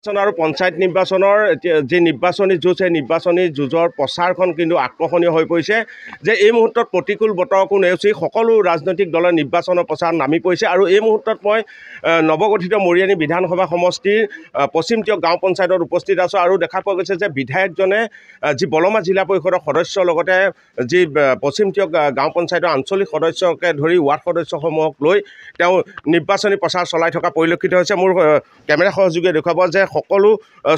আৰু পঞ্চায়ত নিৰ্বাচনৰ যি নিৰ্বাচনী যুঁজ সেই নিৰ্বাচনী যুঁজৰ প্ৰচাৰখন কিন্তু আকৰ্ষণীয় হৈ পৰিছে যে এই মুহূৰ্তত প্ৰতিকূল বতৰকো নেওচি সকলো ৰাজনৈতিক দলৰ নিৰ্বাচনৰ প্ৰচাৰ নামি পৰিছে আৰু এই মুহূৰ্তত মই নৱগঠিত মৰিয়নি বিধানসভা সমষ্টিৰ পশ্চিম টিয়ক গাঁও পঞ্চায়তত উপস্থিত আছোঁ আৰু দেখা পোৱা গৈছে যে বিধায়কজনে যি বলমা জিলা পৰিষদৰ সদস্যৰ লগতে যি পশ্চিম টিয়ক গাঁও পঞ্চায়তৰ আঞ্চলিক সদস্যকে ধৰি ৱাৰ্ড সদস্যসমূহক লৈ তেওঁ নিৰ্বাচনী প্ৰচাৰ চলাই থকা পৰিলক্ষিত হৈছে। মোৰ কেমেৰা সহযোগীয়ে দেখুৱাব যে সকলো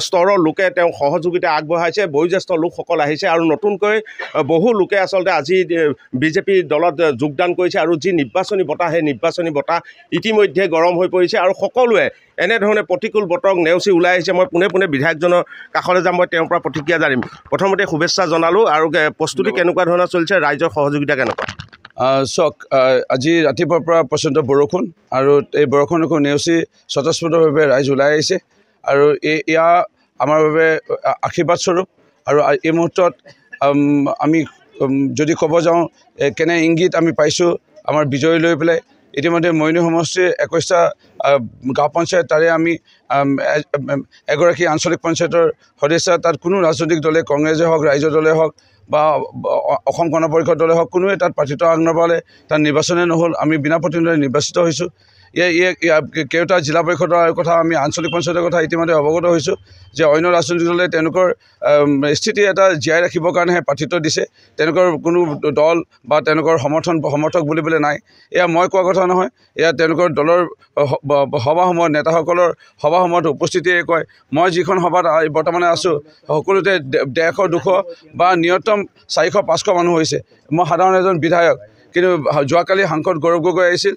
স্তৰৰ লোকে তেওঁ সহযোগিতা আগবঢ়াইছে, বয়োজ্যেষ্ঠ লোকসকল আহিছে আৰু নতুনকৈ বহু লোকে আচলতে আজি বিজেপি দলত যোগদান কৰিছে আৰু যি নিৰ্বাচনী বতাহ সেই নিৰ্বাচনী বতাহ ইতিমধ্যে গৰম হৈ পৰিছে আৰু সকলোৱে এনেধৰণে প্ৰতিকূল বতৰক নেওচি ওলাই আহিছে। মই পোনে পোনে বিধায়কজনৰ কাষলৈ যাম, মই তেওঁৰ পৰা প্ৰতিক্ৰিয়া জানিম। প্ৰথমতে শুভেচ্ছা জনালোঁ আৰু প্ৰস্তুতি কেনেকুৱা ধৰণৰ চলিছে, ৰাইজৰ সহযোগিতা কেনেকুৱা? চাওক, আজি ৰাতিপুৱাৰ পৰা প্ৰচণ্ড বৰষুণ আৰু এই বৰষুণকো নেওচি স্বতঃস্ফূৰ্তভাৱে ৰাইজ ওলাই আহিছে আৰু এয়া আমাৰ বাবে আশীৰ্বাদ স্বৰূপ। আৰু এই মুহূৰ্তত আমি যদি ক'ব যাওঁ কেনে ইংগিত আমি পাইছোঁ আমাৰ বিজয় লৈ পেলাই, ইতিমধ্যে মৰিয়নি সমষ্টিৰ 21টা গাঁও পঞ্চায়ত, তাৰে আমি এগৰাকী আঞ্চলিক পঞ্চায়তৰ সদস্য, তাত কোনো ৰাজনৈতিক দলে, কংগ্ৰেছে হওক, ৰাইজৰ দলে হওক বা অসম গণ পৰিষদ দলে হওক, কোনোৱে তাত প্ৰাৰ্থিত্ব আগনবঢ়ালে, তাত নিৰ্বাচনে নহ'ল। আমি বিনা প্ৰতিদ্বন্দ্বিতাৰে নিৰ্বাচিত হৈছোঁ। কেওটা জিলা পৰিষদৰ কথা, আমি আঞ্চলিক পঞ্চায়তৰ কথা ইতিমধ্যে অৱগত হৈছোঁ যে অন্য ৰাজনৈতিক দলে তেওঁলোকৰ স্থিতি এটা জীয়াই ৰাখিবৰ কাৰণেহে প্ৰাৰ্থিত্ব দিছে, তেওঁলোকৰ কোনো দল বা তেওঁলোকৰ সমৰ্থক বুলিবলৈ নাই। এয়া মই কোৱা কথা নহয়, এয়া তেওঁলোকৰ দলৰ সভাসমূহত, নেতাসকলৰ সভাসমূহত উপস্থিতিয়ে কয়। মই যিখন সভাত বৰ্তমানে আছোঁ, সকলোতে 150-200 বা ন্যূনতম 400-500 মানুহ হৈছে। মই সাধাৰণ এজন বিধায়ক, কিন্তু যোৱাকালি সাংসদ গৌৰৱ গগৈ আহিছিল,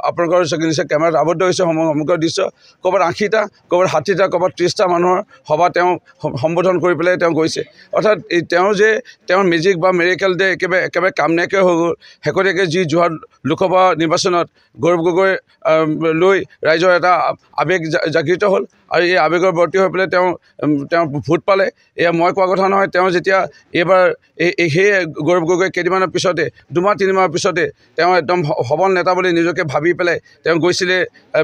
আপোনালোকৰ নিশ্চয় কেমেৰাত আবদ্ধ হৈছে সমগ্ৰ দৃশ্য। ক'ৰবাত 80টা, ক'ৰবাত 60টা, ক'ৰবাত 30টা মানুহৰ সভা তেওঁ সম্বোধন কৰি পেলাই তেওঁ গৈছে। অৰ্থাৎ তেওঁৰ মেজিক বা মেৰিকেল ডে একেবাৰে কাম নাইকিয়া হৈ গ'ল। শেহতীয়াকৈ যি যোৰহাট লোকসভা নিৰ্বাচনত গৌৰৱ গগৈ লৈ ৰাইজৰ এটা আৱেগ জাগৃত হ'ল আৰু এই আৱেগৰ বৰ্তি হৈ পেলাই তেওঁ ভোট পালে। এয়া মই কোৱা কথা নহয়। তেওঁ যেতিয়া এইবাৰ সেই গৌৰৱ গগৈ কেইদিনমানৰ পিছতে, 2-3 মাহৰ পিছতে তেওঁ একদম সবল নেতা বুলি নিজকে ভাবি পেলাই তেওঁ গৈছিলে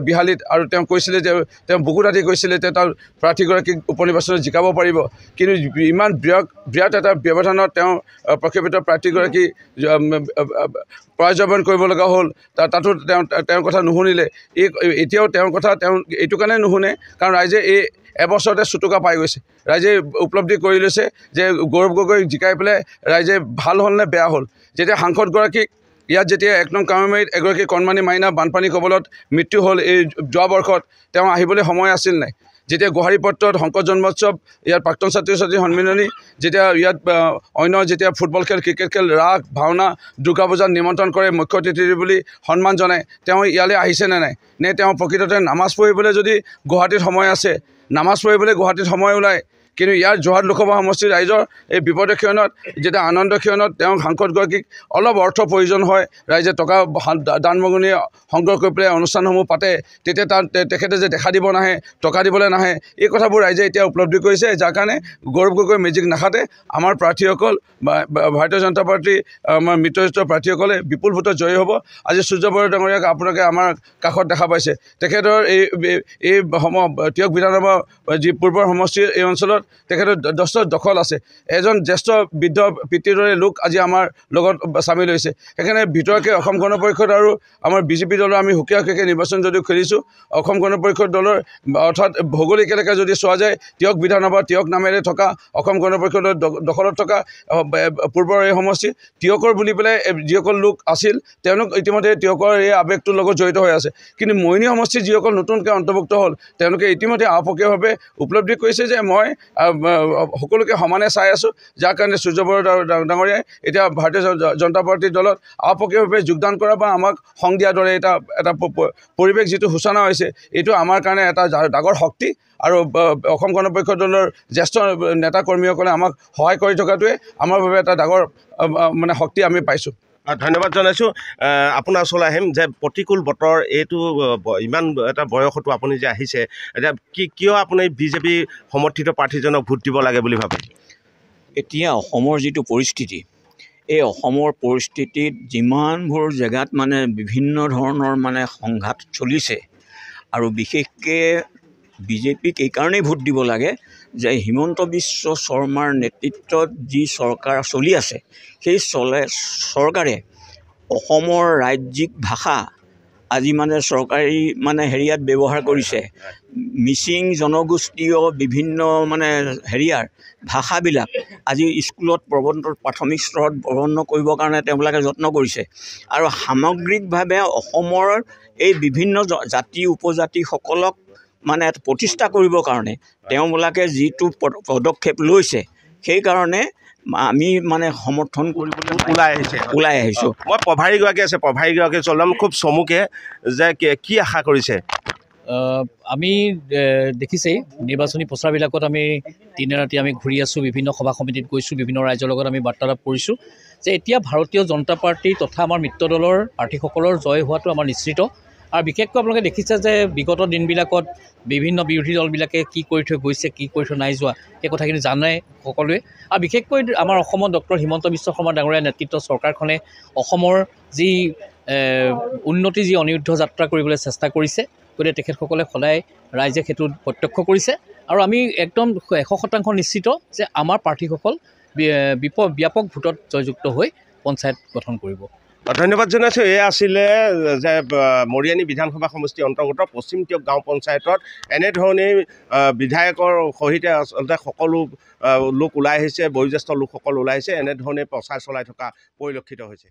বিহালীত আৰু তেওঁ কৈছিলে যে তেওঁ বুকুত হাতি কৈছিলে যে তাৰ প্ৰাৰ্থীগৰাকীক উপ নিৰ্বাচনত জিকাব পাৰিব। কিন্তু ইমান বিৰাট এটা ব্যৱধানত তেওঁ প্ৰক্ষেপিত প্ৰাৰ্থীগৰাকী পৰাজয়বৰণ কৰিব লগা হ'ল। তাতো তেওঁৰ কথা নুশুনিলে। এতিয়াও তেওঁৰ কথা তেওঁ এইটো কাৰণে নুশুনে কাৰণ ৰাইজে এই এবছৰতে চুটুকা পাই গৈছে। ৰাইজে উপলব্ধি কৰি লৈছে যে গৌৰৱ গগৈ জিকাই পেলাই ৰাইজে ভাল হ'ল নে বেয়া হ'ল। যেতিয়া সাংসদগৰাকীক ইয়াত যেতিয়া 1 নং কামৰমাৰীত এগৰাকী কণমানি মাইনা বানপানী কবলত মৃত্যু হ'ল এই যোৱা বৰ্ষত, তেওঁ আহিবলৈ সময় আছিল নাই? যেতিয়া গোহাৰিপত্ৰত শংকৰ জন্মোৎসৱ, ইয়াত প্ৰাক্তন ছাত্ৰ ছাত্ৰী সন্মিলনী, যেতিয়া ইয়াত অন্য যেতিয়া ফুটবল খেল, ক্ৰিকেট খেল, ৰাস, ভাওনা, দুৰ্গা পূজাত নিমন্ত্ৰণ কৰে মুখ্য অতিথি বুলি সন্মান জনায়, তেওঁ ইয়ালৈ আহিছে নে নাই? নে তেওঁ প্ৰকৃততে নামাজ পঢ়িবলৈ যদি গুৱাহাটীত সময় আছে, নামাজ পঢ়িবলৈ গুৱাহাটীত সময় ওলায়, কিন্তু ইয়াৰ যোৰহাট লোকসভা সমষ্টিৰ ৰাইজৰ এই বিপদৰ ক্ষণত, যেতিয়া আনন্দ ক্ষণত তেওঁ সাংসদগৰাকীক অলপ অৰ্থ প্ৰয়োজন হয়, ৰাইজে টকা দান মগনি সংগ্ৰহ কৰি পেলাই অনুষ্ঠানসমূহ পাতে, তেতিয়া তেখেতে যে দেখা দিব নাহে, টকা দিবলৈ নাহে, এই কথাবোৰ ৰাইজে এতিয়া উপলব্ধি কৰিছে। যাৰ কাৰণে গৌৰৱ গগৈ মেজিক নাখাতে আমাৰ প্ৰাৰ্থীসকল বা ভাৰতীয় জনতা পাৰ্টীৰ আমাৰ মিত্ৰজোঁটৰ প্ৰাৰ্থীসকলে বিপুল ভোটত জয়ী হ'ব। আজি সূৰ্য বৰা ডাঙৰীয়াক আপোনালোকে আমাৰ কাষত দেখা পাইছে। তেখেতৰ এই টিয়ক বিধানসভা যি পূৰ্বৰ সমষ্টিৰ এই অঞ্চলত তেখেতৰ যথেষ্ট দখল আছে। এজন জ্যেষ্ঠ বৃদ্ধ পিতৃৰ দৰে লোক আজি আমাৰ লগত চামিল হৈছে। সেইকাৰণে ভিতৰকে অসম গণ পৰিষদ আৰু আমাৰ বিজেপি দলৰ আমি সুকীয়া সুকীয়াকৈ নিৰ্বাচন যদিও খেলিছোঁ, অসম গণ পৰিষদ দলৰ অৰ্থাৎ ভৌগোলিক এলেকা যদি চোৱা যায়, টিয়ক বিধানসভা, টিয়ক নামেৰে থকা অসম গণ পৰিষদৰ দখলত থকা পূৰ্বৰ এই সমষ্টি, টিয়কৰ বুলি পেলাই যিসকল লোক আছিল তেওঁলোক ইতিমধ্যে টিয়কৰ এই আৱেগটোৰ লগত জড়িত হৈ আছে। কিন্তু মৰিয়নি সমষ্টিৰ যিসকল নতুনকৈ অন্তৰ্ভুক্ত হ'ল, তেওঁলোকে ইতিমধ্যে আপকীয়ভাৱে উপলব্ধি কৰিছে যে মই সকলোকে সমানে চাই আছোঁ। যাৰ কাৰণে সূৰ্য বৰা ডাঙৰীয়াই এতিয়া ভাৰতীয় জনতা পাৰ্টীৰ দলত আপকীয়ভাৱে যোগদান কৰা বা আমাক সং দিয়াৰ দৰে এটা পৰিৱেশ যিটো সূচনা হৈছে, এইটো আমাৰ কাৰণে এটা ডাঙৰ শক্তি। আৰু অসম গণ পৰিষদ দলৰ জ্যেষ্ঠ নেতা কৰ্মীসকলে আমাক সহায় কৰি থকাটোৱে আমাৰ বাবে এটা ডাঙৰ শক্তি আমি পাইছোঁ। ধন্যবাদ জনাইছোঁ। আপোনাৰ ওচৰলৈ আহিম যে প্ৰতিকূল বতৰ, এইটো ইমান এটা বয়সতো আপুনি যে আহিছে, এতিয়া কিয় আপুনি বিজেপি সমৰ্থিত প্ৰাৰ্থীজনক ভোট দিব লাগে বুলি ভাবে? এতিয়া অসমৰ যিটো পৰিস্থিতি, এই অসমৰ পৰিস্থিতিত যিমানবোৰ জেগাত বিভিন্ন ধৰণৰ সংঘাত চলিছে আৰু বিশেষকৈ বিজেপিক এইকাৰণেই ভোট দিব লাগে যে হিমন্ত বিশ্ব শৰ্মাৰ নেতৃত্বত যি চৰকাৰ চলি আছে সেই চৰকাৰে অসমৰ ৰাজ্যিক ভাষা আজি মানে চৰকাৰী মানে হেৰিয়াত ব্যৱহাৰ কৰিছে। মিচিং জনগোষ্ঠীয় বিভিন্ন মানে হেৰিয়াৰ ভাষাবিলাক আজি স্কুলত প্ৰাথমিক স্তৰত প্ৰৱন্ধ কৰিবৰ কাৰণে তেওঁলোকে যত্ন কৰিছে আৰু সামগ্ৰিকভাৱে অসমৰ এই বিভিন্ন জাতি উপজাতিসকলক মানে প্ৰতিষ্ঠা কৰিবৰ কাৰণে তেওঁলোকে যিটো পদক্ষেপ লৈছে সেইকাৰণে আমি মানে সমৰ্থন কৰিবলৈ ওলাই আহিছোঁ। মই প্ৰভাৰীগৰাকী আছে, প্ৰভাৰীগৰাকী চলম খুব চমুকে যে কি আশা কৰিছে? আমি দেখিছেই নিৰ্বাচনী প্ৰচাৰবিলাকত আমি দিনে ৰাতি আমি ঘূৰি আছোঁ, বিভিন্ন সভা সমিতিত গৈছোঁ, বিভিন্ন ৰাইজৰ লগত আমি বাৰ্তালাপ কৰিছোঁ যে এতিয়া ভাৰতীয় জনতা পাৰ্টি তথা আমাৰ মিত্ৰ দলৰ প্ৰাৰ্থীসকলৰ জয় হোৱাটো আমাৰ নিশ্চিত। আৰু বিশেষকৈ আপোনালোকে দেখিছে যে বিগত দিনবিলাকত বিভিন্ন বিৰোধী দলবিলাকে কি কৰি থৈ গৈছে, কি কৰি থৈ নাই যোৱা, সেই কথাখিনি জানে সকলোৱে। আৰু বিশেষকৈ আমাৰ অসমত ডক্টৰ হিমন্ত বিশ্ব শৰ্মা ডাঙৰীয়াৰ নেতৃত্বত চৰকাৰখনে অসমৰ যি উন্নতি যি অনিৰুদ্ধ যাত্ৰা কৰিবলৈ চেষ্টা কৰিছে, গতিকে তেখেতসকলে সদায় ৰাইজে সেইটো প্ৰত্যক্ষ কৰিছে আৰু আমি একদম 100% নিশ্চিত যে আমাৰ প্ৰাৰ্থীসকল ব্যাপক ভোটত জয়যুক্ত হৈ পঞ্চায়ত গঠন কৰিব। ধন্যবাদ জনাইছোঁ। এয়া আছিলে যে মৰিয়ানী বিধানসভা সমষ্টিৰ অন্তৰ্গত পশ্চিম টিয়ক গাঁও পঞ্চায়তত এনেধৰণেই বিধায়কৰ সহিতে আচলতে সকলো লোক ওলাই আহিছে, বয়োজ্যেষ্ঠ লোকসকল ওলাই আহিছে, এনেধৰণে প্ৰচাৰ চলাই থকা পৰিলক্ষিত হৈছে।